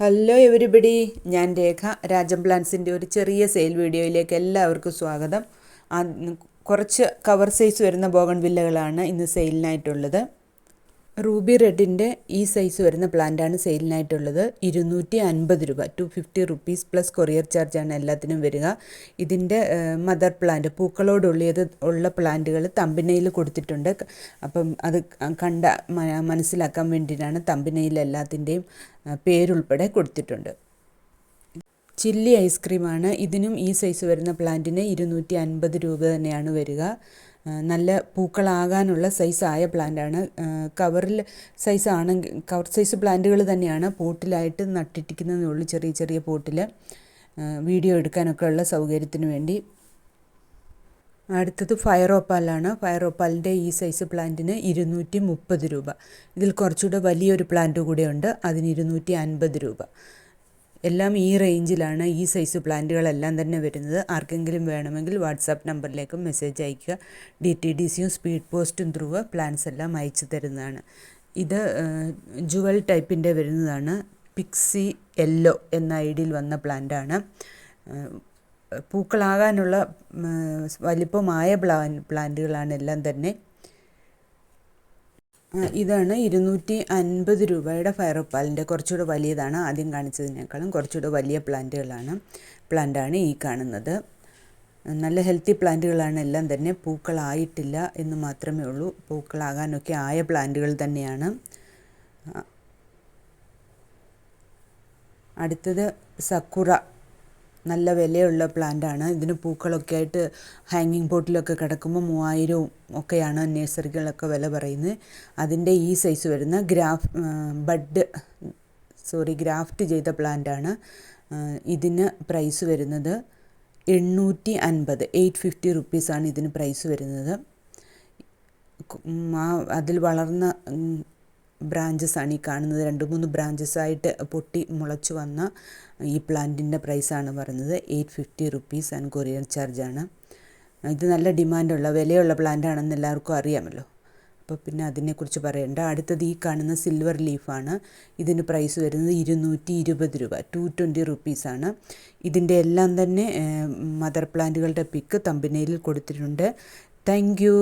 Hello everybody, ഞാൻ രേഖ. രാജം പ്ലാൻസിൻ്റെ ഒരു ചെറിയ സെയിൽ വീഡിയോയിലേക്ക് എല്ലാവർക്കും സ്വാഗതം. കുറച്ച് കവർ സൈസ് വരുന്ന ബോഗൺവില്ലകളാണ് ഇന്ന് സെയിലിനായിട്ടുള്ളത്. റൂബി റെഡിൻ്റെ ഈ സൈസ് വരുന്ന പ്ലാന്റാണ് സെയിലിനായിട്ടുള്ളത്. 250 രൂപ, 250 റുപ്പീസ് പ്ലസ് കൊറിയർ ചാർജാണ് എല്ലാത്തിനും വരിക. ഇതിൻ്റെ മദർ പ്ലാന്റ്, ഉള്ള പ്ലാന്റുകൾ തമ്പനയിൽ കൊടുത്തിട്ടുണ്ട്. അപ്പം അത് മനസ്സിലാക്കാൻ വേണ്ടിയിട്ടാണ് തമ്പനയിൽ എല്ലാത്തിൻ്റെയും പേരുൾപ്പെടെ കൊടുത്തിട്ടുണ്ട്. ചില്ലി ഐസ്ക്രീമാണ്. ഇതിനും ഈ സൈസ് വരുന്ന പ്ലാന്റിന് 250 രൂപ തന്നെയാണ് വരിക. നല്ല പൂക്കളാകാനുള്ള സൈസായ പ്ലാന്റാണ്. കവർ സൈസ് പ്ലാന്റുകൾ തന്നെയാണ്. പോട്ടിലായിട്ട് നട്ടിട്ടിരിക്കുന്നതേ ഉള്ളൂ, ചെറിയ ചെറിയ പോട്ടിൽ വീഡിയോ എടുക്കാനൊക്കെ ഉള്ള സൗകര്യത്തിന് വേണ്ടി. അടുത്തത് ഫയർ ഓപ്പാലാണ്. ഫയർ ഓപ്പാലിൻ്റെ ഈ സൈസ് പ്ലാന്റിന് 230 രൂപ. ഇതിൽ കുറച്ചുകൂടെ വലിയൊരു പ്ലാന്റ് കൂടെ ഉണ്ട്, അതിന് 250 രൂപ. എല്ലാം ഈ റേഞ്ചിലാണ് ഈ സൈസ് പ്ലാന്റുകളെല്ലാം തന്നെ വരുന്നത്. ആർക്കെങ്കിലും വേണമെങ്കിൽ വാട്സാപ്പ് നമ്പറിലേക്ക് മെസ്സേജ് അയയ്ക്കുക. DTDCയും സ്പീഡ് പോസ്റ്റും ത്രൂ പ്ലാൻസ് എല്ലാം അയച്ചു തരുന്നതാണ്. ഇത് ജുവൽ ടൈപ്പിൻ്റെ വരുന്നതാണ്. പിക്സി യെല്ലോ എന്ന ഐഡിയിൽ വന്ന പ്ലാന്റാണ്. പൂക്കളാകാനുള്ള വലിപ്പമായ പ്ലാന്റുകളാണ് എല്ലാം തന്നെ. ഇതാണ് 250 രൂപയുടെ ഫയർ ഓപ്പാലിൻ്റെ കുറച്ചുകൂടെ വലിയതാണ്. ആദ്യം കാണിച്ചതിനേക്കാളും കുറച്ചുകൂടെ വലിയ പ്ലാന്റാണ് ഈ കാണുന്നത്. നല്ല ഹെൽത്തി പ്ലാന്റുകളാണ് എല്ലാം തന്നെ. പൂക്കളായിട്ടില്ല എന്ന് മാത്രമേ ഉള്ളൂ. പൂക്കളാകാനൊക്കെ ആയ പ്ലാന്റുകൾ തന്നെയാണ്. അടുത്തത് സക്കുറ, നല്ല വിലയുള്ള പ്ലാന്റാണ്. ഇതിന് പൂക്കളൊക്കെ ആയിട്ട് ഹാങ്ങിങ് പോട്ടിലൊക്കെ കിടക്കുമ്പോൾ 3000 ഒക്കെയാണ് നഴ്സറികളൊക്കെ വില പറയുന്നത്. അതിൻ്റെ ഈ സൈസ് വരുന്ന ഗ്രാഫ്റ്റ് ചെയ്ത പ്ലാന്റാണ്. ഇതിന് പ്രൈസ് വരുന്നത് 850 റുപ്പീസാണ് ഇതിന് പ്രൈസ് വരുന്നത്. അതിൽ വളർന്ന ബ്രാഞ്ചസാണ് ഈ കാണുന്നത്. 2-3 ബ്രാഞ്ചസായിട്ട് പൊട്ടി മുളച്ചു വന്ന ഈ പ്ലാന്റിൻ്റെ പ്രൈസാണ് പറയുന്നത്. 850 റുപ്പീസ് ആൻഡ് കൊറിയർ ചാർജാണ്. ഇത് നല്ല ഡിമാൻഡുള്ള വിലയുള്ള പ്ലാന്റാണെന്ന് എല്ലാവർക്കും അറിയാമല്ലോ, അപ്പോൾ പിന്നെ അതിനെക്കുറിച്ച് പറയണ്ട. അടുത്തത് ഈ കാണുന്ന സിൽവർ ലീഫാണ്. ഇതിന് പ്രൈസ് വരുന്നത് 220 രൂപ, 220 റുപ്പീസാണ്. ഇതിൻ്റെ എല്ലാം തന്നെ മദർ പ്ലാന്റുകളുടെ പിക്ക് തമ്പനയിൽ കൊടുത്തിട്ടുണ്ട്. Thank you.